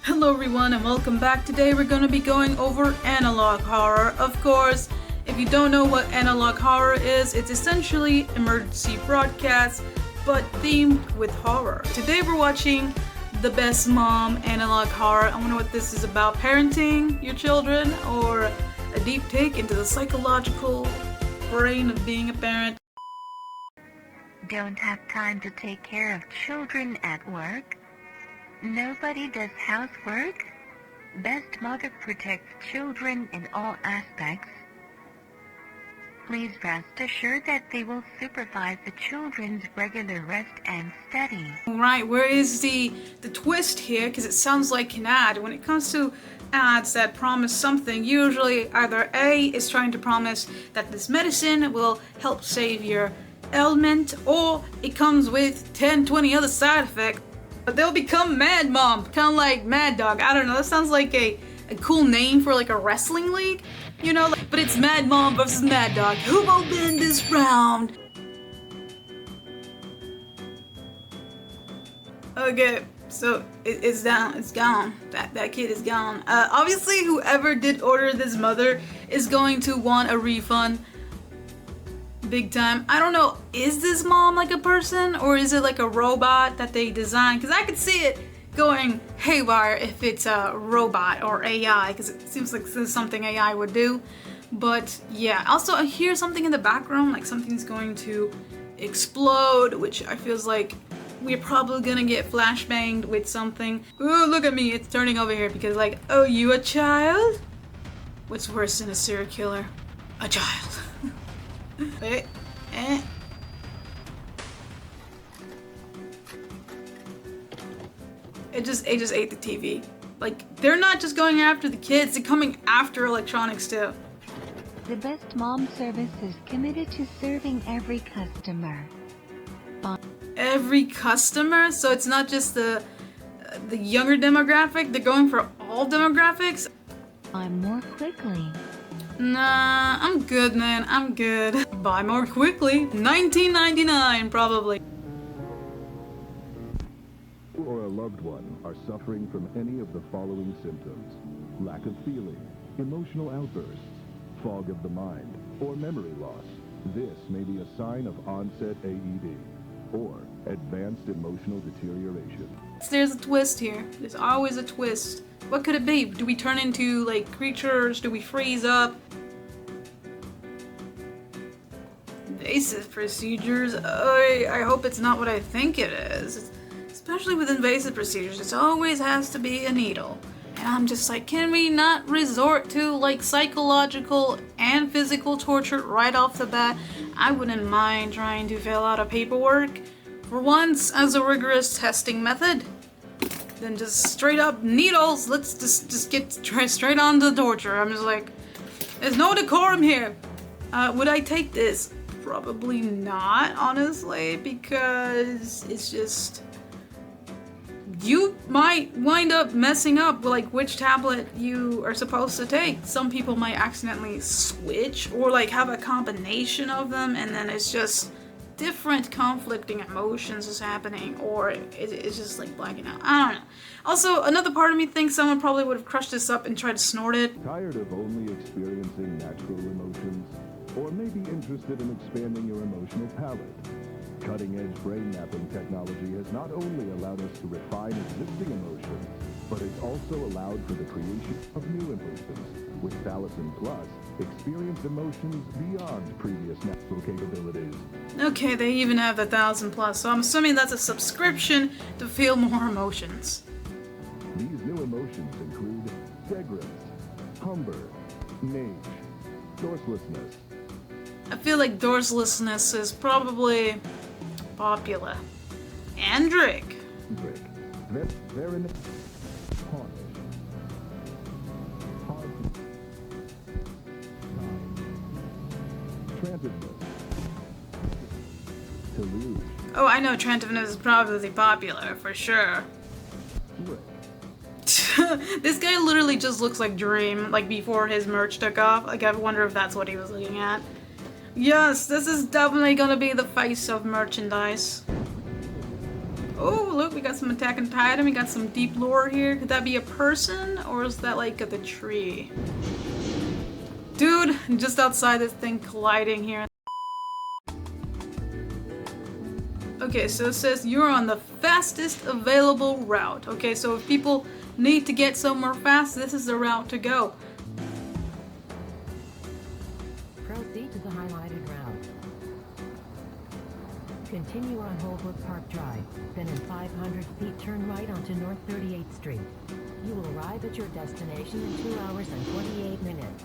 Hello everyone and welcome back. Today we're going to be going over analog horror. Of course, if you don't know what analog horror is, it's essentially emergency broadcasts, but themed with horror. Today we're watching The Best Mom analog horror. I wonder what this is about, parenting your children or a deep take into the psychological brain of being a parent. Don't have time to take care of children at work? Nobody does housework? Best Mother protects children in all aspects. Please rest assured that they will supervise the children's regular rest and study. Right, where is the twist here? Because it sounds like an ad. When it comes to ads that promise something, usually either A is trying to promise that this medicine will help save your ailment, or it comes with 10, 20 other side effects. But they'll become Mad Mom, kind of like Mad Dog. I don't know, that sounds like a cool name for like a wrestling league, you know? But it's Mad Mom versus Mad Dog. Who will win this round? Okay, so it's down, it's gone. That kid is gone. Obviously, whoever did order this mother is going to want a refund. Big time. I don't know, is this mom like a person or is it like a robot that they designed? Because I could see it going haywire if it's a robot or AI, because it seems like this is something AI would do. But yeah, also I hear something in the background, like something's going to explode, which I feels like we're probably gonna get flashbanged with something. Ooh, look at me, it's turning over here because like, oh, you a child? What's worse than a serial killer? A child. It just ate the TV. Like, they're not just going after the kids, they're coming after electronics too. The Best Mom service is committed to serving every customer. Every customer? So it's not just the younger demographic, they're going for all demographics? Buy more quickly. Nah, I'm good, man. I'm good. Buy more quickly. $19.99, probably. Or a loved one are suffering from any of the following symptoms: lack of feeling, emotional outbursts, fog of the mind, or memory loss. This may be a sign of onset AED or advanced emotional deterioration. There's a twist here. There's always a twist. What could it be? Do we turn into, like, creatures? Do we freeze up? Invasive procedures? I hope it's not what I think it is. Especially with invasive procedures, it always has to be a needle. And I'm just like, can we not resort to, like, psychological and physical torture right off the bat? I wouldn't mind trying to fill out a paperwork for once as a rigorous testing method. Then just straight up needles. Let's just get straight on to torture. I'm just like, there's no decorum here. Would I take this? Probably not, honestly, because it's just, you might wind up messing up like which tablet you are supposed to take. Some people might accidentally switch or like have a combination of them, and then it's just different conflicting emotions is happening, or it's just like blacking out. I don't know. Also, another part of me thinks someone probably would have crushed this up and tried to snort it. Tired of only experiencing natural emotions? Or maybe interested in expanding your emotional palette? Cutting-edge brain mapping technology has not only allowed us to refine existing emotions, but it's also allowed for the creation of new emotions. With Thalassin Plus, experience emotions beyond previous natural capabilities. Okay, they even have the 1000 plus, so I'm assuming that's a subscription to feel more emotions. These new emotions include degrance, humber, mage, dorselessness. I feel like dorselessness is probably popular. And Drake. They're in hard. Transitiveness. Deluge. Oh, I know transitiveness is probably popular, for sure. This guy literally just looks like Dream, like before his merch took off. Like, I wonder if that's what he was looking at. Yes, this is definitely gonna be the face of merchandise. Oh, look, we got some Attack on Titan. We got some deep lore here. Could that be a person, or is that like the tree? Dude, just outside this thing colliding here. Okay, so it says you're on the fastest available route. Okay, so if people need to get somewhere fast, this is the route to go. Proceed to the highlighted route. Continue on Holbrook Park Drive, then in 500 feet turn right onto North 38th Street. You will arrive at your destination in 2 hours and 28 minutes.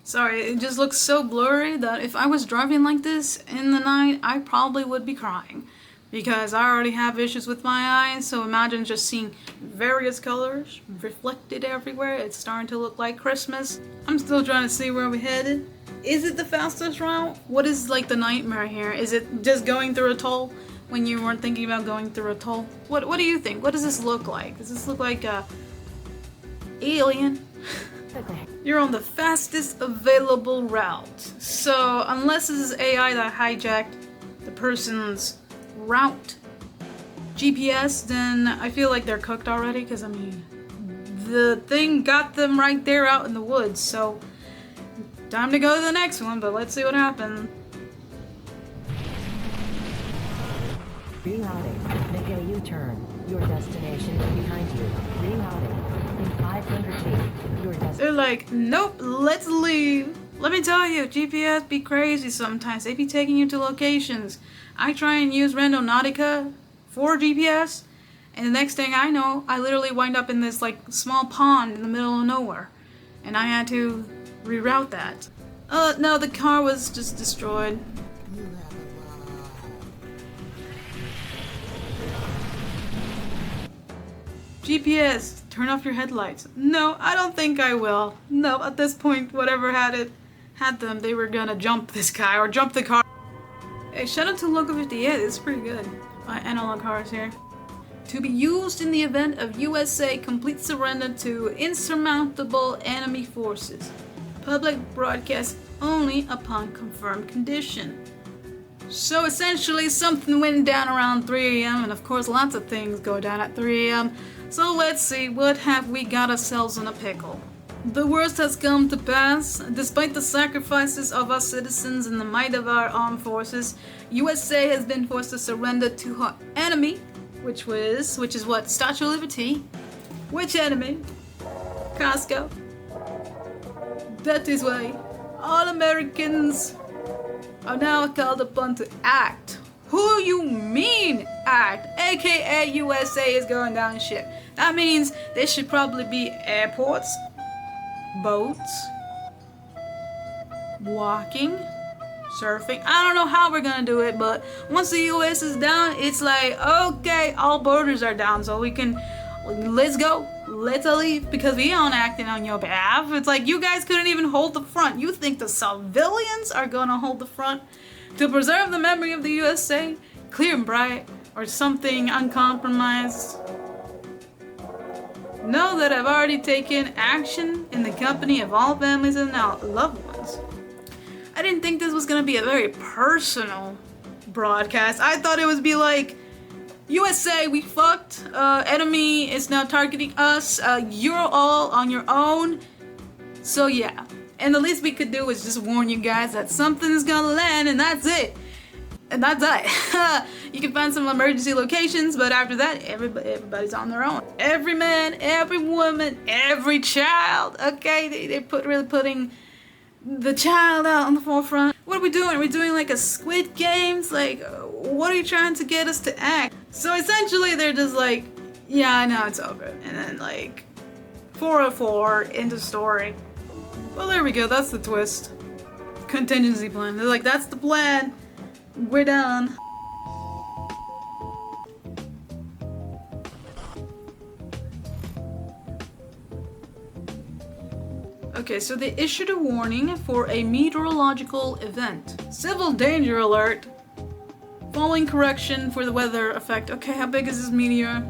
Sorry, it just looks so blurry that if I was driving like this in the night, I probably would be crying. Because I already have issues with my eyes, so imagine just seeing various colors reflected everywhere. It's starting to look like Christmas. I'm still trying to see where we're headed. Is it the fastest route? What is like the nightmare here? Is it just going through a toll when you weren't thinking about going through a toll? What do you think? What does this look like? Does this look like a alien? You're on the fastest available route. So unless this is AI that hijacked the person's route GPS, then I feel like they're cooked already, because I mean the thing got them right there out in the woods. So time to go to the next one, but let's see what happens. Rerouting. Make a U-turn. Your destination is behind you. Rerouting. In 500 feet, your destination. They're like, nope, let's leave. Let me tell you, GPS be crazy sometimes. They be taking you to locations. I try and use Randonautica for GPS, and the next thing I know, I literally wind up in this like small pond in the middle of nowhere, and I had to reroute that. No, the car was just destroyed. GPS, turn off your headlights. No, I don't think I will. No, at this point, whatever had them, they were gonna jump this guy or jump the car. Hey, shout out to Local 58, it's pretty good. Analog cars here. To be used in the event of USA complete surrender to insurmountable enemy forces. Public broadcast only upon confirmed condition. So essentially something went down around 3 a.m. and of course lots of things go down at 3 a.m. So let's see, what have we got ourselves in a pickle? The worst has come to pass. Despite the sacrifices of our citizens and the might of our armed forces, USA has been forced to surrender to her enemy, which is what? Statue of Liberty. Which enemy? Costco. That is why all Americans are now called upon to act. Who you mean act? AKA USA is going down shit. That means there should probably be airports, boats, walking, surfing. I don't know how we're gonna do it, but once the US is down, it's like, okay, all borders are down, so we can, let's go, let's leave, because we aren't acting on your behalf. It's like, you guys couldn't even hold the front. You think the civilians are gonna hold the front to preserve the memory of the USA, clear and bright, or something uncompromised? Know that I've already taken action in the company of all families and now loved ones. I didn't think this was gonna be a very personal broadcast. I thought it would be like, USA, we fucked. Enemy is now targeting us. You're all on your own. So yeah, and the least we could do is just warn you guys that something is gonna land, and that's it. And that's that. You can find some emergency locations, but after that, everybody's on their own. Every man, every woman, every child. Okay, they're really putting the child out on the forefront. What are we doing? Are we doing like a Squid Games? Like, what are you trying to get us to act? So essentially, they're just like, yeah, I know it's over. And then like, 404 into story. Well, there we go. That's the twist. Contingency plan. They're like, that's the plan. We're done. Okay, so they issued a warning for a meteorological event. Civil danger alert. Following correction for the weather effect. Okay, how big is this meteor?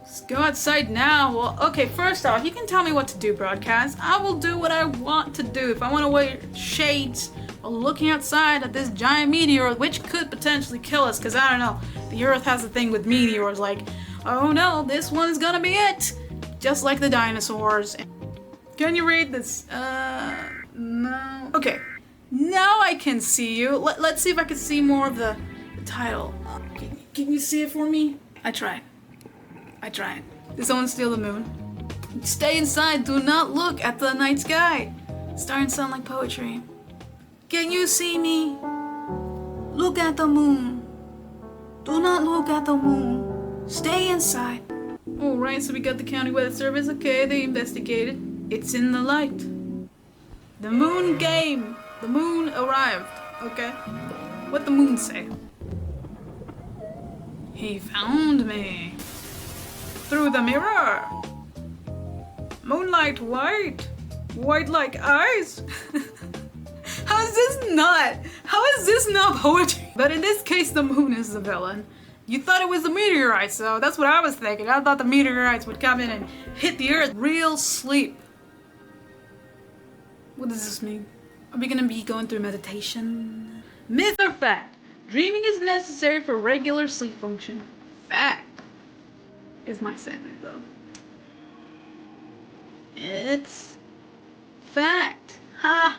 Let's go outside now. Well, okay, first off, you can tell me what to do, broadcast. I will do what I want to do. If I want to wear shades while looking outside at this giant meteor, which could potentially kill us, because I don't know. The Earth has a thing with meteors, like, oh no, this one's gonna be it! Just like the dinosaurs. Can you read this? No. Okay, now I can see you. Let's see if I can see more of the title. Can you see it for me? I tried. Did someone steal the moon? Stay inside, do not look at the night sky. Starting to sound like poetry. Can you see me? Look at the moon. Do not look at the moon. Stay inside. Alright, so we got the county weather service. Okay, they investigated. It's in the light. The moon came. The moon arrived. Okay. What the moon say? He found me. Through the mirror. Moonlight white. White like eyes. How is this not poetry? But in this case, the moon is the villain. You thought it was the meteorites, so that's what I was thinking. I thought the meteorites would come in and hit the earth. Real sleep. What does this mean? Are we gonna be going through meditation? Myth or fact? Dreaming is necessary for regular sleep function. Fact is my sentence though. It's fact. Ha!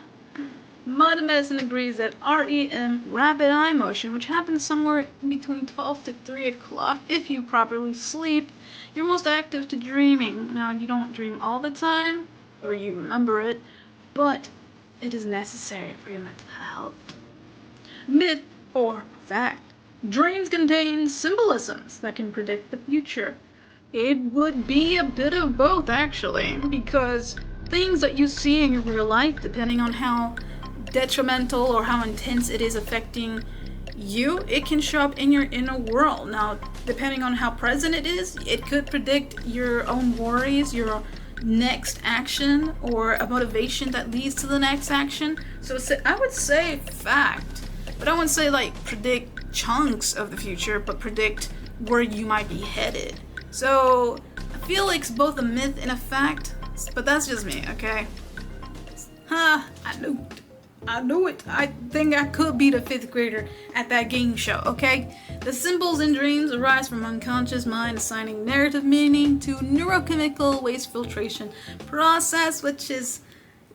Modern medicine agrees that REM, rapid eye motion, which happens somewhere between 12 to 3 o'clock, if you properly sleep, you're most active to dreaming. Now, you don't dream all the time, or you remember it, but it is necessary for your mental health. Myth or fact? Dreams contain symbolisms that can predict the future. It would be a bit of both, actually, because things that you see in your real life, depending on how detrimental or how intense it is affecting you, it can show up in your inner world. Now, depending on how present it is, it could predict your own worries, your next action, or a motivation that leads to the next action. So I would say fact, but I wouldn't say like predict chunks of the future, but predict where you might be headed. So I feel like it's both a myth and a fact, but that's just me, okay? I knew it. I think I could be the 5th grader at that game show, okay? The symbols in dreams arise from unconscious mind assigning narrative meaning to neurochemical waste filtration process, which is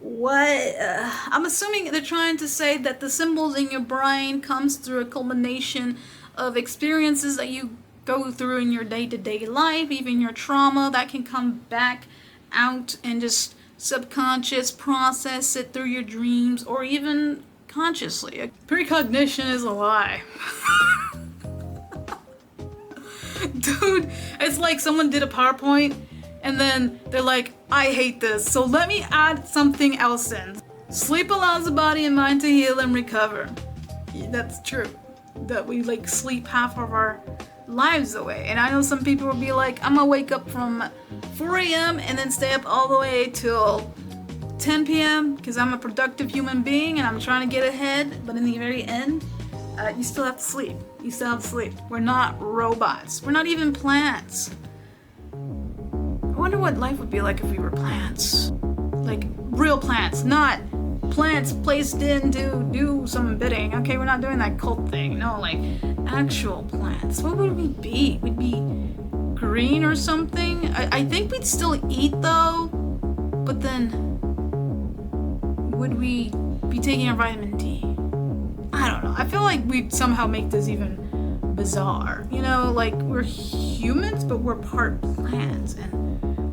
what I'm assuming they're trying to say that the symbols in your brain comes through a culmination of experiences that you go through in your day-to-day life, even your trauma that can come back out and just subconscious process it through your dreams or even consciously. Precognition is a lie. Dude, it's like someone did a PowerPoint and then they're like, I hate this, so let me add something else in. Sleep allows the body and mind to heal and recover. That's true. That we like sleep half of our lives away. And I know some people will be like, I'm gonna wake up from 4 a.m. and then stay up all the way till 10 p.m. because I'm a productive human being and I'm trying to get ahead, but in the very end, you still have to sleep. We're not robots. We're not even plants. I wonder what life would be like if we were plants. Like, real plants, not plants placed in to do some bidding. Okay, we're not doing that cult thing. No, like, actual plants. What would we be? We'd be green or something? I think we'd still eat, though. But then, would we be taking our vitamin D? I don't know. I feel like we'd somehow make this even bizarre. You know, like, we're humans, but we're part plants. And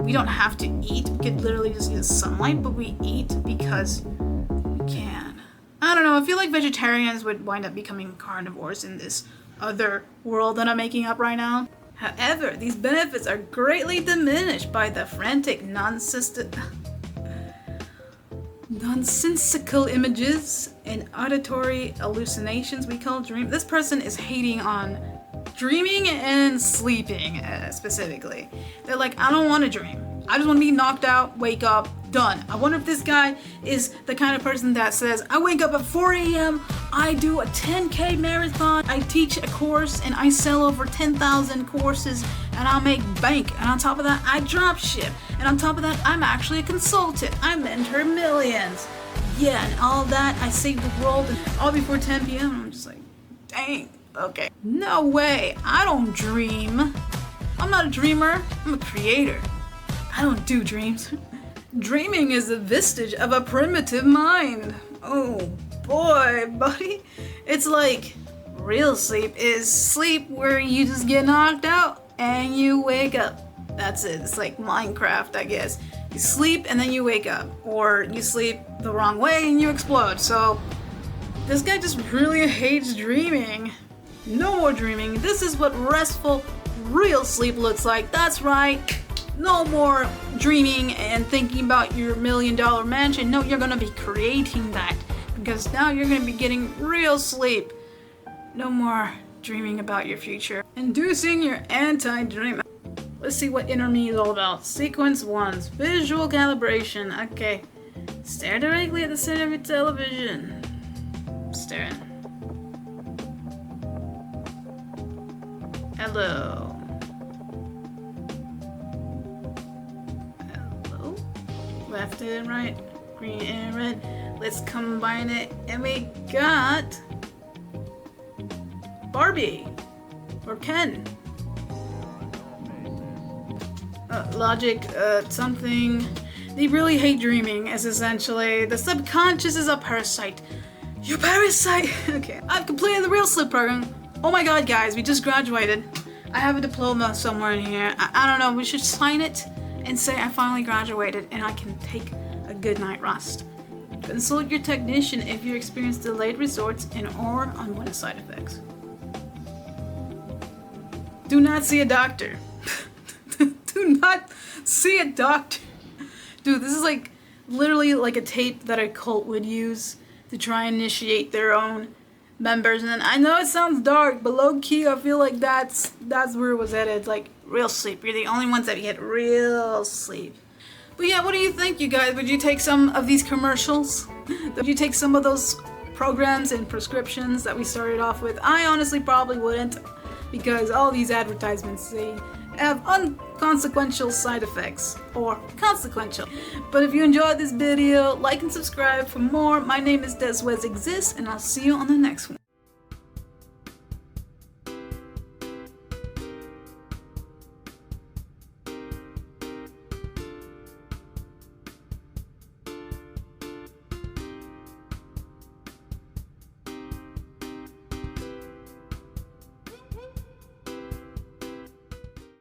we don't have to eat. We could literally just use sunlight, but we eat because we can. I don't know. I feel like vegetarians would wind up becoming carnivores in this other world that I'm making up right now. However, these benefits are greatly diminished by the frantic, nonsensical images and auditory hallucinations we call dream. This person is hating on dreaming and sleeping specifically. They're like, I don't want to dream. I just want to be knocked out, wake up, done. I wonder if this guy is the kind of person that says, I wake up at 4 a.m., I do a 10K marathon, I teach a course, and I sell over 10,000 courses, and I'll make bank. And on top of that, I drop ship. And on top of that, I'm actually a consultant. I mentor millions. Yeah, and all that, I save the world, and all before 10 p.m. I'm just like, dang. Okay. No way. I don't dream. I'm not a dreamer. I'm a creator. I don't do dreams. Dreaming is a vestige of a primitive mind. Oh boy, buddy. It's like real sleep is sleep where you just get knocked out and you wake up. That's it. It's like Minecraft, I guess. You sleep and then you wake up. Or you sleep the wrong way and you explode. So this guy just really hates dreaming. No more dreaming. This is what restful, real sleep looks like. That's right. No more dreaming and thinking about your $1 million mansion. No, you're gonna be creating that. Because now you're gonna be getting real sleep. No more dreaming about your future. Inducing your anti-dream. Let's see what Inner Me is all about. Sequence 1. Visual calibration. Okay. Stare directly at the center of your television. Staring. Hello. Hello. Left and right. Green and red. Let's combine it. And we got Barbie. Or Ken. Logic, something. They really hate dreaming, as essentially the subconscious is a parasite. You parasite! Okay, I've completed the real sleep program. Oh my god, guys, we just graduated. I have a diploma somewhere in here. I don't know, we should sign it and say I finally graduated and I can take a good night rest. Consult your technician if you experience delayed resorts and or unwanted side effects. Do not see a doctor. Do not see a doctor. Dude, this is like literally like a tape that a cult would use to try and initiate their own members. And I know it sounds dark, but low key I feel like that's where it was headed. Like real sleep. You're the only ones that get real sleep. But yeah, what do you think, you guys? Would you take some of these commercials? Would you take some of those programs and prescriptions that we started off with? I honestly probably wouldn't, because all these advertisements say have unconsequential side effects, or consequential. But if you enjoyed this video, like and subscribe for more. My name is DesWesExists, and I'll see you on the next one.